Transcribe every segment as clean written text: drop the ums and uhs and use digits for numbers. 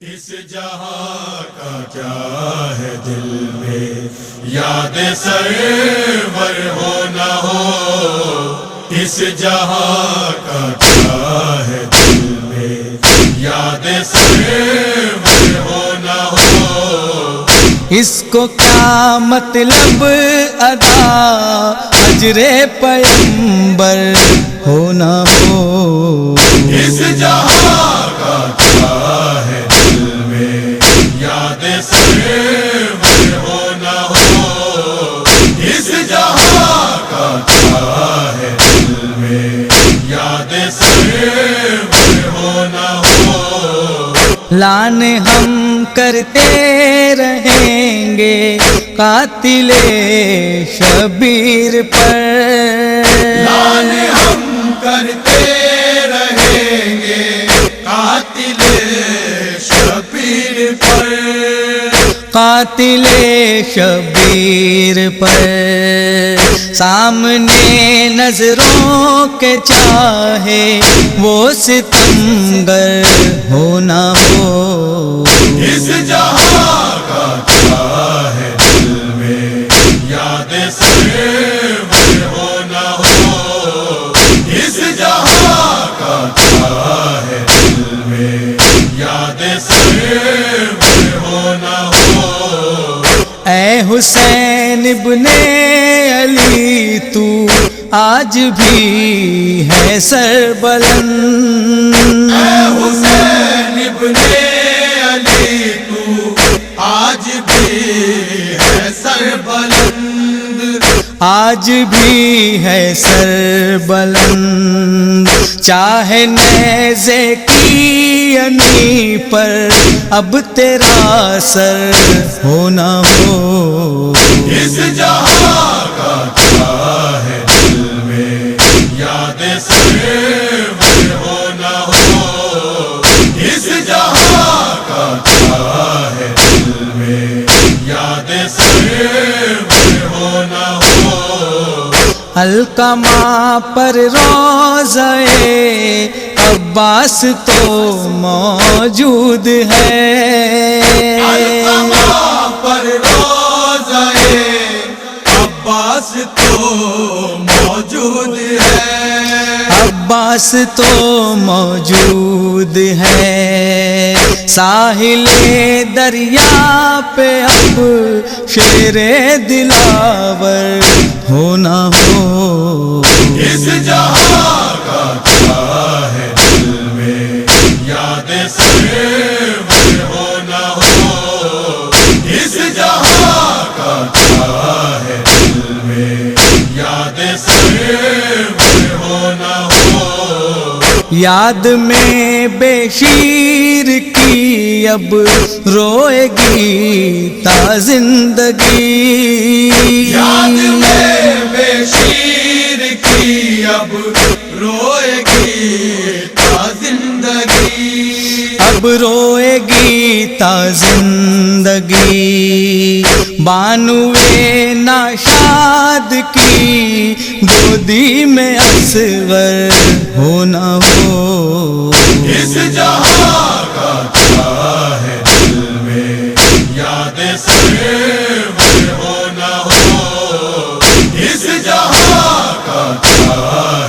اس جہاں کا کیا ہے دل میں یاد سرور ہو نہ ہو، اس جہاں کا کیا ہے دل میں یاد سرور ہو نہ ہو، اس کو کیا مطلب ادا اجر پیغمبر ہو نہ ہو، اس جہاں کا کیا ہے دل میں یاد سرور ہو نہ ہو، اس جہاں کا کیا ہے دل میں یاد سرور ہو نہ ہو، لان ہم کرتے رہیں گے قاتل شبیر پر، لان ہم کرتے رہیں گے قاتل شبیر پر، قاتل شبیر پر، سامنے نظروں کے چاہے وہ ستمگر ہو نہ ہو، اس جہاں کا کیا ہے دل میں یاد سرور ہو نہ ہو، اس جہاں کا کیا ہے دل میں یاد سرور ہو نہ ہو، اے حسین ابن علی تو آج بھی ہے سربلند، اے حسین ابن علی تو آج بھی ہے سربلند، آج بھی ہے سربلند، چاہے نیزے کی انی پر اب تیرا سر ہو نہ ہو، اس جہاں کا کیا ہے دل میں یاد سرور ہو نہ ہو، اس جہاں کا کیا ہے دل میں یاد سرور ہو نہ ہو، القمہ پر روضہ عباس تو موجود ہے، القمہ پر روضہ عباس تو موجود ہے، عباس تو موجود ہے، ساحل دریا پہ اب شیر دلاور ہو نہ ہو، اس جہاں کا کیا ہے دل میں یاد سرور ہو نہ ہو، اس جہاں کا کیا ہے دل میں یاد سرور ہو نہ ہو، یاد میں بے شیر کی اب روئے گی تا زندگی، یاد میں بے شیر کی اب روئے گی تا زندگی، اب روئے گی تا زندگی، بانوے ناشاد کی گودی میں اصغر ہو نہ ہو، اس جہاں کا کیا ہے دل میں یاد سرور ہو نہ ہو، اس جہاں کا کیا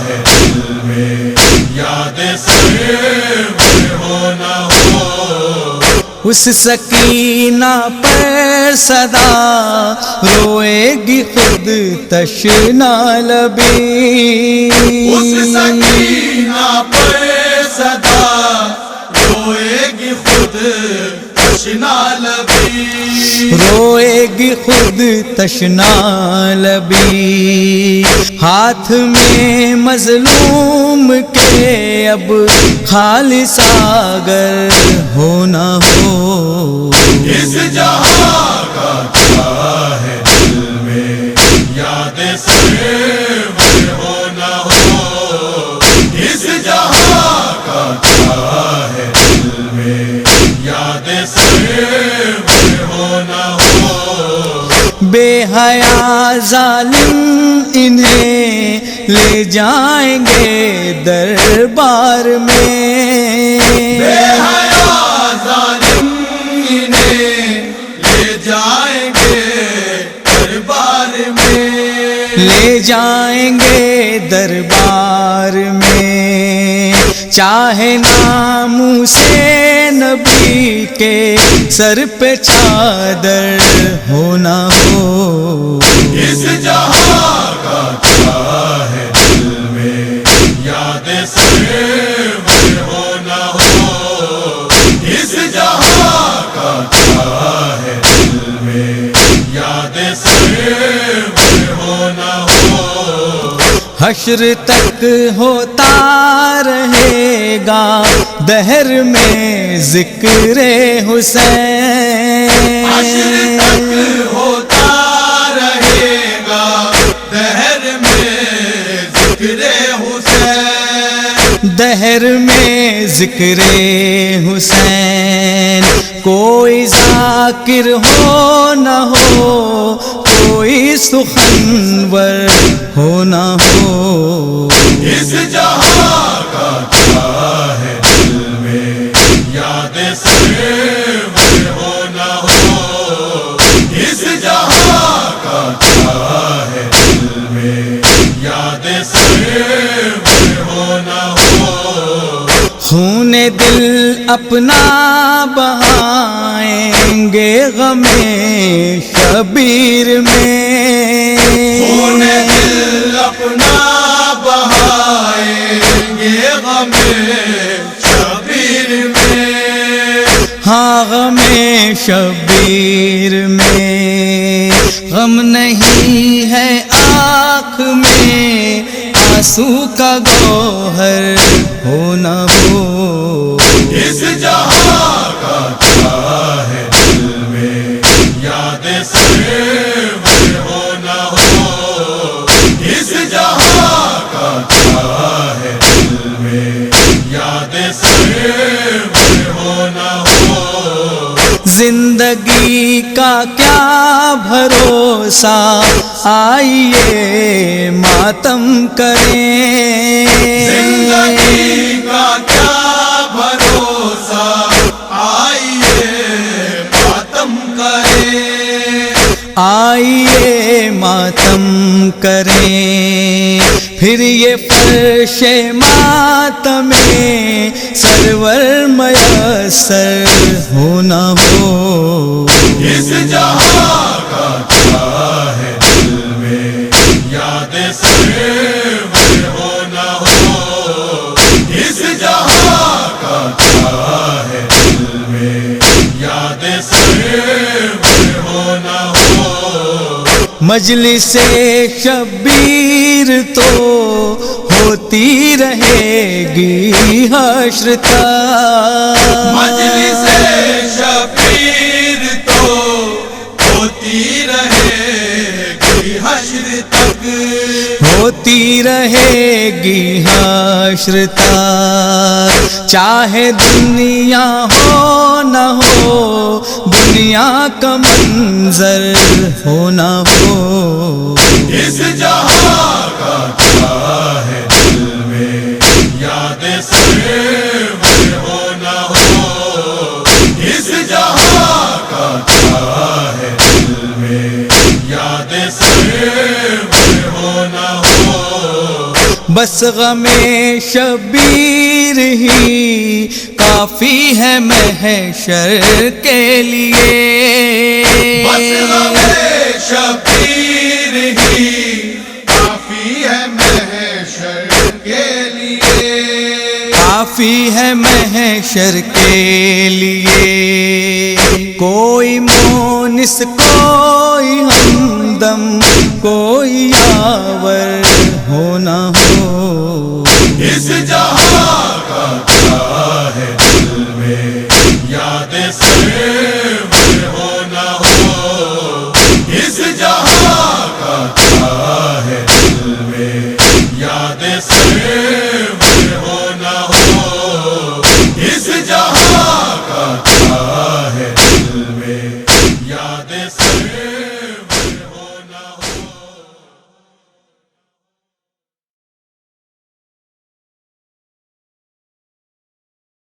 ہے دل میں یاد سرور ہو نہ ہو، اس سکینہ پر صدا روئے گی خود تشنا لبی، اس سکینہ پر صدا روئے گی خود تشنا لبی، روئے گی خود تشنا لبی، ہاتھ میں مظلوم کے اب خالص اگر ہو نہ ہو، اس جہاں کا کیا ہے دل میں یاد سرور ہو نہ ہو، اس جہاں کا کیا ہے دل میں یاد سرور ہو نہ ہو، بے حیا ظالم انہیں لے جائیں گے دربار میں، بے حیا ظالم لے جائیں گے دربار میں، چاہے ناموں سے نبی کے سر پہ چادر ہو نہ ہو۔ اس جہاں کا کیا ہے دل میں، یاد سرور ہو نہ ہو۔ اس جہاں کا کیا ہے دل میں، یاد سرور ہو نہ ہو۔ حشر تک ہوتا رہے گا دہر میں ذکر حسین، حشر تک ہوتا رہے گا دہر میں ذکر حسین، دہر میں ذکر حسین۔ کوئی ذاکر ہو نہ ہو، کوئی سخنور ہو نہ ہو۔ اس جہاں کا کیا ہے دل میں، یاد سرور ہو نہ ہو۔ اس جہاں کا کیا ہے دل میں، یاد سرور ہو نہ ہو۔ خون دل اپنا بہائیں گے غم شبیر میں، خون دل اپنا بہائیں گے غم شبیر میں، ہاں غم شبیر میں۔ غم نہیں ہے آنکھ میں، آنسو کا گوہر ہو نہ ہو۔ اس جہاں کا کیا ہے دل میں، یاد سرور ہو نہ ہو۔ اس جہاں کا کیا ہے دل میں، یاد سرور ہو نہ ہو۔ زندگی کا کیا بھروسہ، آئیے ماتم کریں۔ زندگی کا کیا بھروسہ، آئیے ماتم کریں، آئیے ماتم کریں۔ پھر یہ فرش ماتم سرور میسر ہو نہ ہو۔ اس جہاں کا کیا ہے دل میں، یاد سرور ہو نہ ہو۔ اس جہاں کا کیا ہے دل میں، یاد سرور ہو نہ ہو۔ مجلس شبیر تو ہوتی رہے گی حشر تک، مجلس شبیر تو ہوتی رہے گی حشر تک، ہوتی رہے گی حشر تک۔ چاہے دنیا ہو نہ ہو، دنیا کا منظر ہو نہ ہو۔ اس جہاں کا کیا ہے دل میں، یاد سرور ہو نہ ہو۔ اس جہاں کا کیا ہے دل میں، یاد سرور ہو نہ ہو۔ بس غم شبیر ہی کافی ہے محشر کے لیے، بس غم شبیر ہی کافی ہے محشر کے لیے، کافی ہے محشر کے لیے۔ کوئی مونس کوئی ہمدم کوئی یاور ہو نہ ہو۔ اس جہاں کا کیا